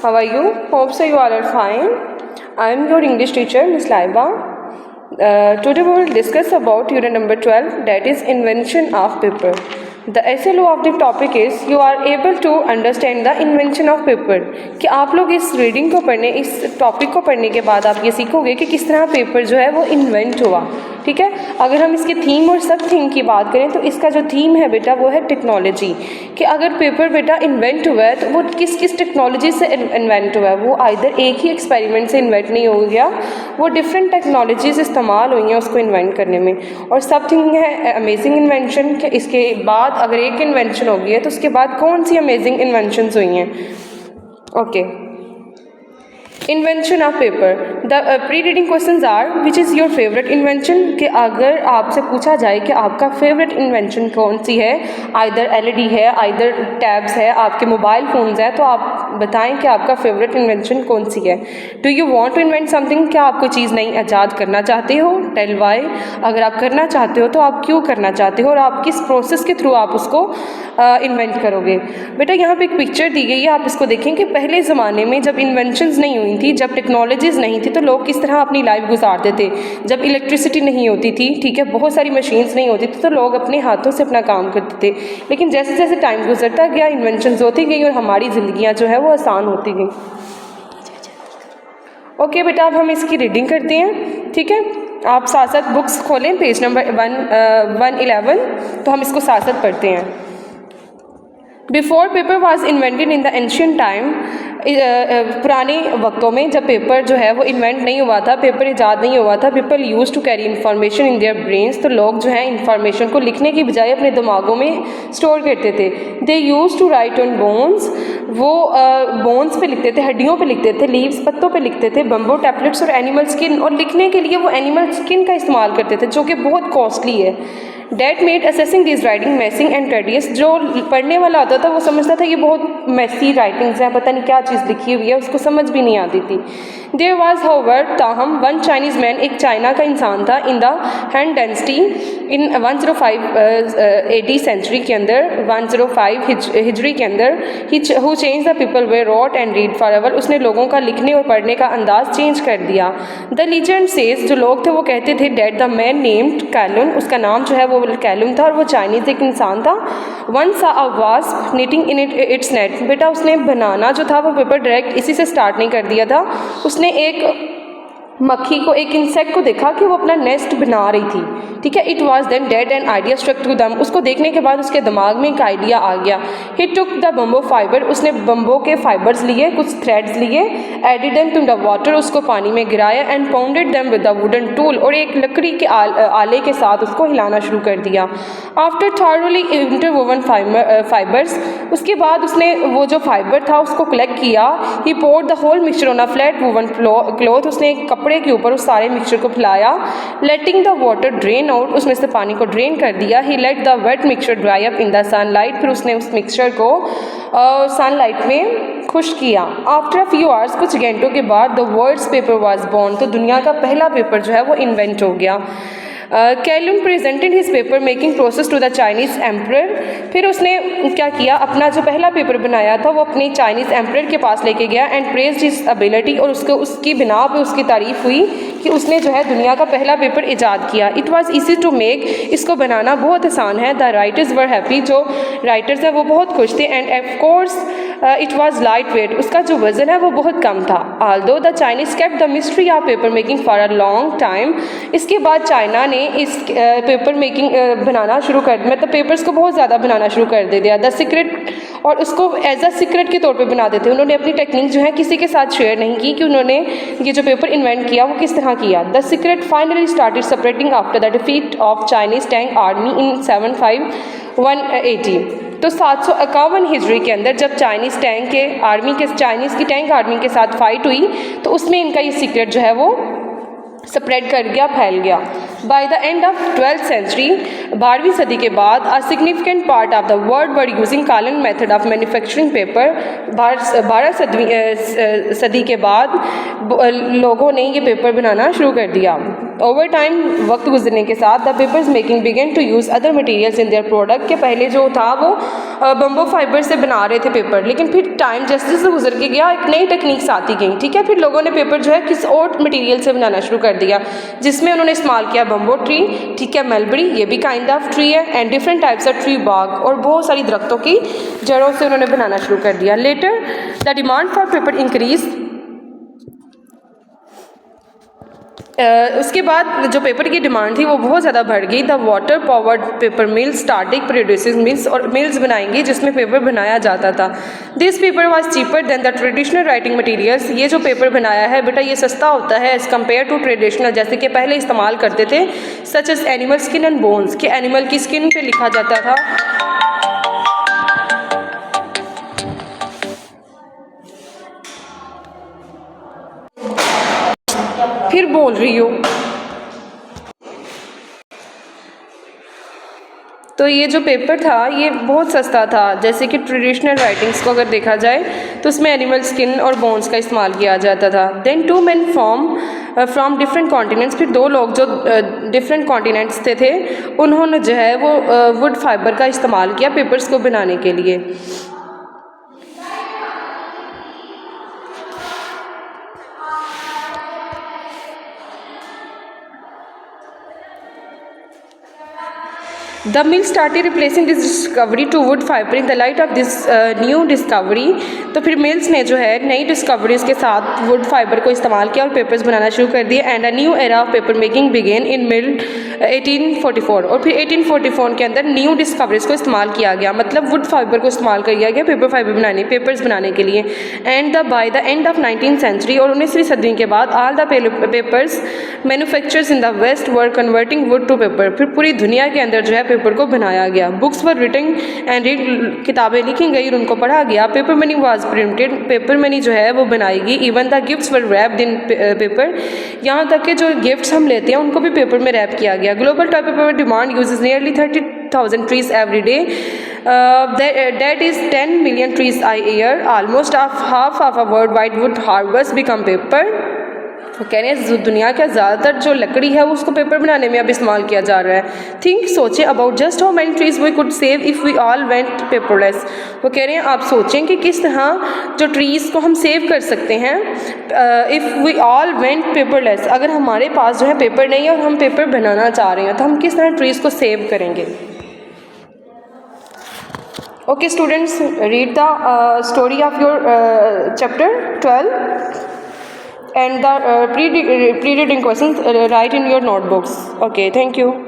How are you? Hope so you all are fine. I am your English teacher, Miss Laiba. Today we will discuss about unit number 12, that is invention of paper. The SLO of the topic is you are able to understand the invention of paper. कि आप लोग इस reading को पढ़ने, इस topic को पढ़ने के बाद आप ये सीखोगे कि किस तरह पेपर जो है वो इन्वेंट हुआ. ठीक है, अगर हम इसके थीम और सब थीम की बात करें तो इसका जो थीम है बेटा वो है टेक्नोलॉजी. कि अगर पेपर बेटा इन्वेंट हुआ है तो वो किस किस टेक्नोलॉजी से इन्वेंट हुआ है. वो आइदर एक ही एक्सपेरिमेंट से इन्वेंट नहीं हो गया, वो डिफरेंट टेक्नोलॉजीज इस्तेमाल हुई हैं उसको इन्वेंट करने में. और सब थिंग है अमेजिंग इन्वेंशन. कि इसके बाद अगर एक इन्वेंशन हो गई है तो उसके बाद कौन सी अमेजिंग इन्वेंशंस हुई हैं. Okay, invention of paper. The pre reading questions are which is your favourite invention. कि अगर आपसे पूछा जाए कि आपका फेवरेट इन्वेंशन कौन सी है, आइदर एलईडी है, आइदर टैब्स है, आपके मोबाइल फ़ोन्स है, तो आप बताएं कि आपका फेवरेट इन्वेंशन कौन सी है. Do you want to invent something. क्या आप कोई चीज़ नई ईजाद करना चाहते हो. Tell why. अगर आप करना चाहते हो तो आप क्यों करना चाहते हो और आप किस प्रोसेस के थ्रू आप उसको इन्वेंट करोगे. बेटा यहाँ पे एक पिक्चर दी गई है, आप इसको देखें कि पहले ज़माने में जब इन्वेंशंस नहीं हुई थी, जब टेक्नोलॉजीज़ नहीं थी, तो लोग किस तरह अपनी लाइफ गुजारते थे. जब इलेक्ट्रिसिटी नहीं होती थी, ठीक है, बहुत सारी मशीन्स नहीं होती थी, तो लोग अपने हाथों से अपना काम करते थे. लेकिन जैसे जैसे टाइम गुजरता गया इन्वेंशंस होती गई और हमारी ज़िंदगियाँ जो है वो आसान होती गई. ओके बेटा, अब हम इसकी रीडिंग करते हैं. ठीक है, आप साथ साथ बुक्स खोलें, पेज नंबर 111. तो हम इसको साथ साथ पढ़ते हैं. Before paper was invented in the ancient time. पुराने वक्तों में जब पेपर जो है वो इन्वेंट नहीं हुआ था, पेपर ईजाद नहीं हुआ था, people use to carry information in their brains. तो लोग जो है इन्फॉर्मेशन को लिखने की बजाय अपने दिमागों में स्टोर करते थे. They use to write on bones. वो बोन्स पे लिखते थे, हड्डियों पे लिखते थे, लीव्स पत्तों पे लिखते थे, बम्बो टैबलेट्स और एनिमल स्किन. और लिखने के लिए वो एनिमल स्किन का इस्तेमाल करते थे जो कि बहुत कॉस्टली है. That made accessing this writing messing and tedious. जो पढ़ने वाला होता था वो समझता था ये बहुत मैसी राइटिंग्स हैं, पता नहीं क्या चीज़ लिखी हुई है, उसको समझ भी नहीं आती थी. देयर वाज हाउएवर ताहम वन चाइनीज़ मैन. एक चाइना का इंसान था. In the Han dynasty in 105 AD century के अंदर, 105 हिजरी के अंदर, who change the people way wrote and read forever. उसने लोगों का लिखने और पढ़ने का अंदाज चेंज कर दिया. द लीजेंड सेज, जो लोग थे वो कहते थे, डेट द मैन नेम्ड कैलुन. उसका नाम जो है वो कैलुन था और वो चाइनीज़ एक इंसान था. One saw a wasp knitting in its net. बेटा उसने बनाना जो था वो पेपर डायरेक्ट इसी से स्टार्ट नहीं कर दिया था. उसने एक मक्खी को, एक इंसेक्ट को देखा कि वो अपना नेस्ट बना रही थी. ठीक है, it was then that an idea struck to them. उसको देखने के बाद उसके दिमाग में एक आइडिया आ गया. He took the bamboo fibre. उसने बम्बो के फाइबर्स लिए, कुछ थ्रेड्स लिए, added them to the water. उसको पानी में गिराया and pounded them with the wooden tool. और एक लकड़ी के आले के साथ उसको हिलाना शुरू कर दिया. After thoroughly interwoven fibres. उसके बाद उसने वो जो फाइबर था उसको कलेक्ट किया. He poured the whole mixture on a flat woven cloth. उसने एक कपड़े के ऊपर उस सारे मिक्सचर को फैलाया. Letting the water drain out. उसमें से पानी को ड्रेन कर दिया. He let the wet mixture dry up in the sunlight. फिर उसने उस मिक्सचर को सनलाइट में खुश्क किया. आफ्टर अ फ्यू आवर्स, कुछ घंटों के बाद, the world's paper was born. तो दुनिया का पहला पेपर जो है वो इन्वेंट हो गया. Cai Lun presented his paper making process to the Chinese emperor. फिर उसने क्या किया, अपना जो पहला पेपर बनाया था वो अपनी चाइनीज़ एम्परर के पास लेके गया एंड प्रेज्ड हिज एबिलिटी. और उसको उसकी बिना पे उसकी तारीफ़ हुई कि उसने जो है दुनिया का पहला पेपर ईजाद किया. It was easy to make. इसको बनाना बहुत आसान है. The writers were happy. जो राइटर्स हैं वो बहुत खुश थे. And of course it was light weight. उसका जो वज़न है वो बहुत कम था. Although the Chinese kept the mystery of paper making for a long time. इसके बाद चाइना ने इस पेपर मेकिंग बनाना शुरू कर, मतलब पेपर्स को बहुत ज़्यादा बनाना शुरू कर दे दिया. द सीक्रेट, और उसको एज अ सीक्रेट के तौर पे बना देते. उन्होंने अपनी टेक्निक जो है किसी के साथ शेयर नहीं की कि उन्होंने ये जो पेपर इन्वेंट किया वो किस तरह किया. The secret finally started separating after the defeat of Chinese tank army इन 75180. तो 751 हिजरी के अंदर जब चाइनीज़ टैंक के आर्मी के, चाइनीज़ की टैंक आर्मी के साथ फाइट हुई तो उसमें इनका ये सीक्रेट जो है वो स्प्रेड कर गया, फैल गया. By the end of 12th century, 12वीं सदी के बाद, a significant part of the world were using Cai Lun method of manufacturing paper. 12 सदी के बाद लोगों ने ये पेपर बनाना शुरू कर दिया. ओवर टाइम वक्त गुजरने के साथ the papers making began to use other materials in their product, के पहले जो था वो बम्बो फाइबर से बना रहे थे पेपर, लेकिन फिर टाइम जैसे जैसे गुजर के गया एक नई टेक्निक्स आती गई, ठीक है। फिर लोगों ने पेपर जो है किस और मटेरियल से बनाना शुरू कर दिया, जिसमें उन्होंने इस्तेमाल किया बम्बो ट्री, ठीक है, मलबरी, ये भी काइंड ऑफ ट्री है, and different types of tree बाग, और बहुत सारी दरख्तों की जड़ों से उन्होंने बनाना शुरू कर दिया। Later the demand for paper increase, उसके बाद जो पेपर की डिमांड थी वो बहुत ज़्यादा बढ़ गई। The water powered paper mills starting producing mills, और मिल्स बनाएंगी जिसमें पेपर बनाया जाता था। This paper was cheaper than the traditional writing materials, ये जो पेपर बनाया है बेटा ये सस्ता होता है एज़ कम्पेयर टू ट्रेडिशनल, जैसे कि पहले इस्तेमाल करते थे such as animal skin and bones, कि एनिमल की स्किन पे लिखा जाता था। फिर बोल रही हो तो ये जो पेपर था ये बहुत सस्ता था, जैसे कि ट्रेडिशनल राइटिंग्स को अगर देखा जाए तो उसमें एनिमल स्किन और बोन्स का इस्तेमाल किया जाता था। Then two man from different continents, फिर दो लोग जो डिफरेंट कॉन्टिनेंट्स थे उन्होंने जो है वो वुड फाइबर का इस्तेमाल किया पेपर्स को बनाने के लिए। The mill started replacing this discovery to wood fiber in the light of this new discovery। तो फिर मिल्स ने जो है नई डिस्कवरीज के साथ वुड फाइबर को इस्तेमाल किया और पेपर्स बनाना शुरू कर दिए। And a new era of paper making began in mill 1844, और फिर 1844 के अंदर न्यू डिस्कवरीज को इस्तेमाल किया गया, मतलब वुड फाइबर को इस्तेमाल किया गया पेपर्स बनाने के लिए। And by the end of 19th century, और 19वीं सदी के बाद all the papers manufacturers in the west were converting wood to paper, फिर पूरी दुनिया के अंदर जो है पेपर को बनाया गया। Books were written and read, किताबें लिखी गई और उनको पढ़ा गया। Paper money was printed, paper money जो है वो बनाई गई। Even the gifts were wrapped in paper, यहाँ तक कि जो गिफ्ट्स हम लेते हैं उनको भी पेपर में रैप किया गया। Global toy paper demand uses nearly 30,000 trees every day, that is 10 million trees a year, almost half of a world wide would harvest become paper. वो कह रहे हैं दुनिया का ज़्यादातर जो लकड़ी है वो उसको पेपर बनाने में अब इस्तेमाल किया जा रहा है। थिंक, सोचें about just how many trees we could save if we all went paperless. वो कह रहे हैं आप सोचें कि किस तरह जो ट्रीज़ को हम सेव कर सकते हैं if we all went paperless. अगर हमारे पास जो है पेपर नहीं है और हम पेपर बनाना चाह रहे हैं तो हम किस तरह ट्रीज़ को सेव करेंगे। Okay students, read the story of your chapter 12 and the pre-reading questions write in your notebooks. Okay, thank you.